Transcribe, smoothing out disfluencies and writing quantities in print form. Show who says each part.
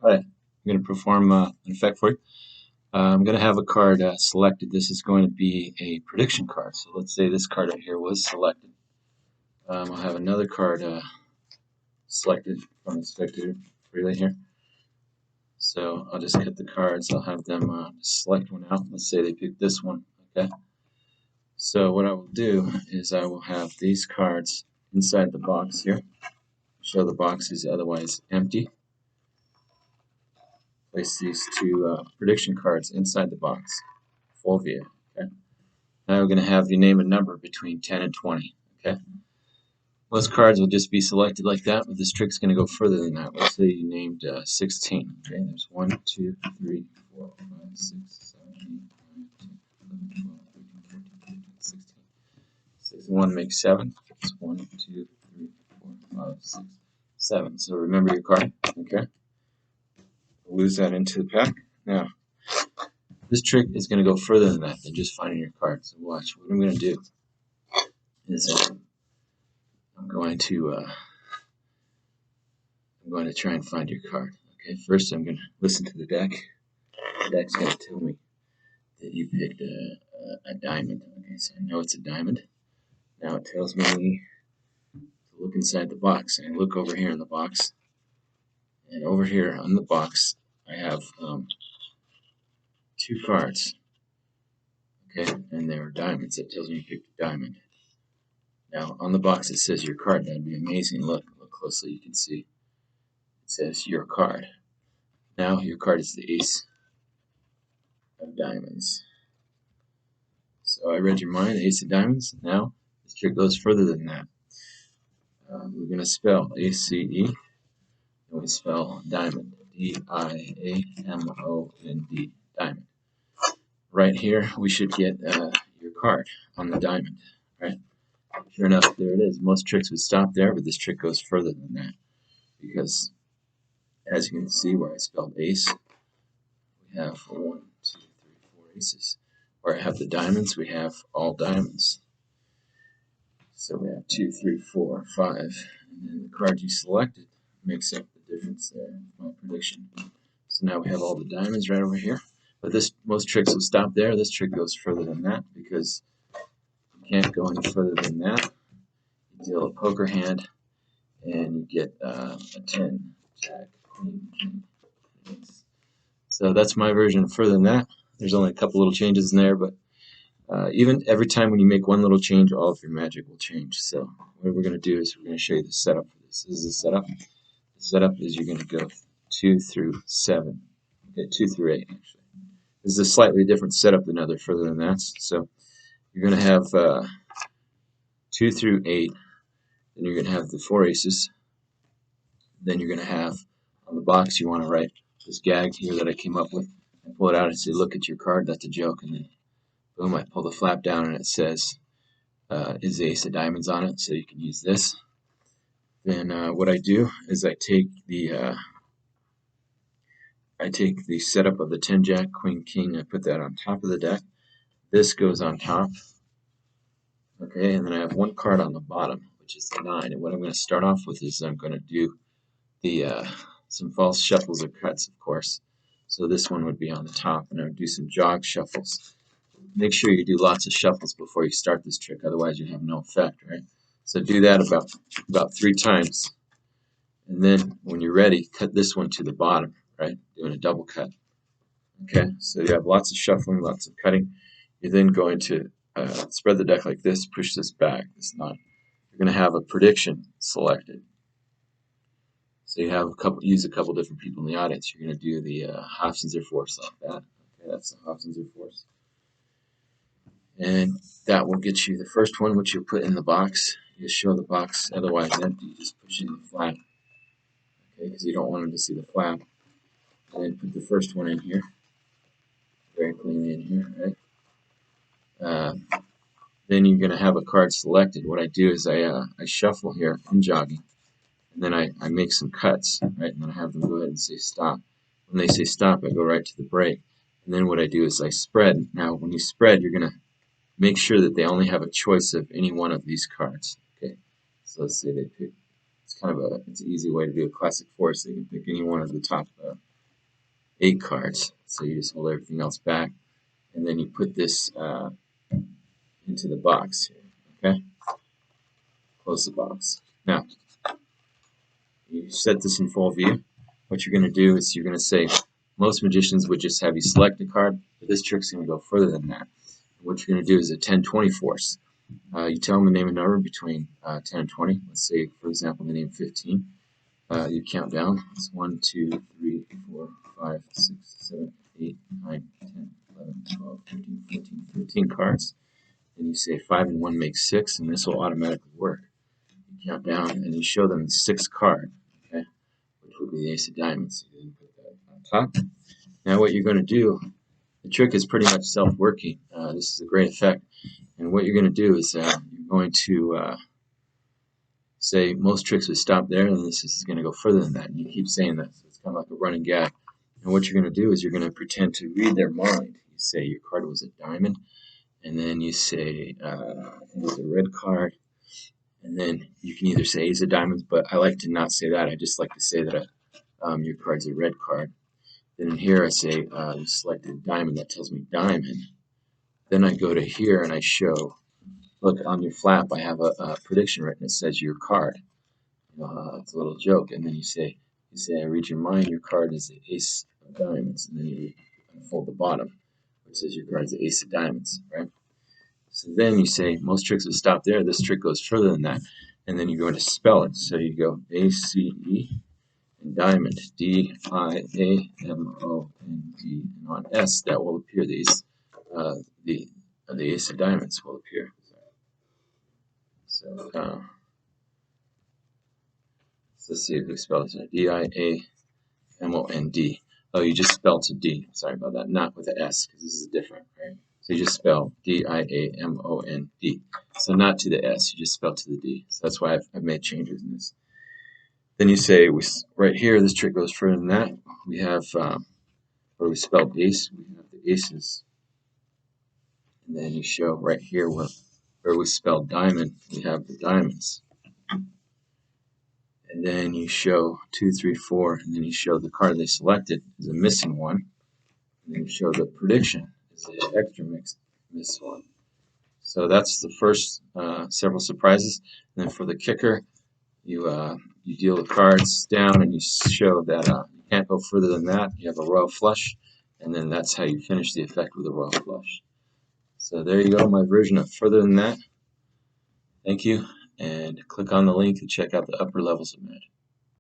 Speaker 1: Hi, I'm going to perform an effect for you. I'm going to have a card selected. This is going to be a prediction card. So let's say this card right here was selected. I'll have another card selected from the spectator freely here. So I'll just cut the cards. I'll have them select one out. Let's say they pick this one. Okay. So what I will do is I will have these cards inside the box here. Show the box is otherwise empty. Place these two prediction cards inside the box, full view. Okay. Now we're going to have you name a number between 10 and 20. Okay. Most cards will just be selected like that, but this trick's going to go further than that. Let's say you named 16. Okay. There's 1, 2, 3, 4, 5, 6, 7, 8, 9, 10, 11, 12, 13, 14, 15, 16. 6 and 1 makes 7. It's 1, 2, 3, 4, 5, 6, 7. So remember your card. Okay. Lose that into the pack. Now, this trick is going to go further than that, than just finding your card. So watch. What I'm going to do is I'm going to try and find your card. Okay. First, I'm going to listen to the deck. The deck's going to tell me that you picked a diamond. Okay, so I know it's a diamond. Now it tells me to look inside the box. And I look over here in the box, and over here on the box, I have 2 cards. Okay, and they're diamonds. That tells me you picked a diamond. Now, on the box it says your card. That'd be amazing. Look closely. You can see it says your card. Now, your card is the ace of diamonds. So I read your mind, ace of diamonds. Now, this trick goes further than that. We're going to spell A-C-E, and we spell diamond, D-I-A-M-O-N-D, diamond. Right here, we should get your card on the diamond, right? Sure enough, there it is. Most tricks would stop there, but this trick goes further than that. Because, as you can see where I spelled ace, we have 1, 2, 3, 4 aces. Where I have the diamonds, we have all diamonds. So we have 2, 3, 4, 5. And then the card you selected makes up the difference there, my prediction. So now we have all the diamonds right over here. But most tricks will stop there. This trick goes further than that because you can't go any further than that. You deal a poker hand and you get a 10, jack, queen, king. So that's my version of further than that. There's only a couple little changes in there, but even every time when you make one little change, all of your magic will change. So what we're going to do is we're going to show you the setup for this. This is the setup. The setup is you're going to go 2 through 7. Okay, 2 through 8, actually. This is a slightly different setup than other further than that. So you're going to have 2 through 8. Then you're going to have the 4 aces. Then you're going to have on the box you want to write this gag here that I came up with. I pull it out and say, look at your card, that's a joke. And then boom, I pull the flap down and it says, is the ace of diamonds on it, so you can use this. Then what I do is I take the setup of the 10 jack, queen, king, I put that on top of the deck. This goes on top. Okay, and then I have one card on the bottom, which is the 9. And what I'm going to start off with is I'm going to do the some false shuffles or cuts, of course. So this one would be on the top, and I would do some jog shuffles. Make sure you do lots of shuffles before you start this trick, otherwise you have no effect, right? So do that about 3 times. And then when you're ready, cut this one to the bottom, right? Doing a double cut. Okay, so you have lots of shuffling, lots of cutting. You're then going to spread the deck like this, push this back. It's not. You're going to have a prediction selected. So you have use a couple different people in the audience. You're going to do the Hofzinser force like that. Okay, that's the Hofzinser force. And that will get you the first one, which you'll put in the box. You just show the box otherwise empty. You just push in the flap. Okay, because you don't want them to see the flap. And then put the first one in here. Very cleanly in here, right? Then you're going to have a card selected. What I do is I shuffle here in jogging. And then I make some cuts, right? And then I have them go ahead and say stop. When they say stop, I go right to the break. And then what I do is I spread. Now, when you spread, you're going to make sure that they only have a choice of any one of these cards. Okay, so let's say they pick. It's an easy way to do a classic force. They can pick any one of the top 8 cards. So you just hold everything else back, and then you put this into the box here. Okay? Close the box. Now, you set this in full view. What you're going to do is you're going to say, most magicians would just have you select a card, but this trick's going to go further than that. What you're going to do is a 10-20 force. You tell them to name a number between 10 and 20. Let's say, for example, the name 15. You count down. It's 1, 2, 3, 4, 5, 6, 7, 8, 9, 10, 11, 12, 13, 14, 15 cards. And you say 5 and 1 makes 6, and this will automatically work. You count down, and you show them the 6th card, okay, which will be the ace of diamonds. You put that on top. Now what you're going to do, the trick is pretty much self-working. This is a great effect. And what you're going to do is you're going to say most tricks would stop there, and this is going to go further than that. And you keep saying that, so it's kind of like a running gag. And what you're going to do is you're going to pretend to read their mind. You say your card was a diamond, and then you say I think it was a red card, and then you can either say ace of diamonds, but I like to not say that. I just like to say that your card's a red card. Then in here I say you selected a diamond. That tells me diamond. Then I go to here and I show, look, on your flap I have a prediction written. It says your card. It's a little joke. And then you say I read your mind. Your card is the ace of diamonds. And then you unfold the bottom, which says your card is the ace of diamonds, right? So then you say most tricks would stop there. This trick goes further than that. And then you're going to spell it. So you go A-C-E and diamond, D-I-A-M-O-N-D. And on S, that will appear. The ace of diamonds will appear. So let's see if we spell it. D-I-A-M-O-N-D. Oh, you just spelled a D. Sorry about that. Not with an S, because this is different, right? So you just spell D-I-A-M-O-N-D. So not to the S, you just spell to the D. So that's why I've made changes in this. Then you say, right here, this trick goes further than that. We have, where we spelled ace, we have the aces. And then you show right here where we spelled diamond, we have the diamonds. And then you show 2, 3, 4, and then you show the card they selected is a missing one. And then you show the prediction is the extra missed one. So that's the first several surprises. And then for the kicker, you deal the cards down and you show that you can't go further than that. You have a royal flush, and then that's how you finish the effect with a royal flush. So there you go, my version of further than that. Thank you, and click on the link to check out the upper levels of magic.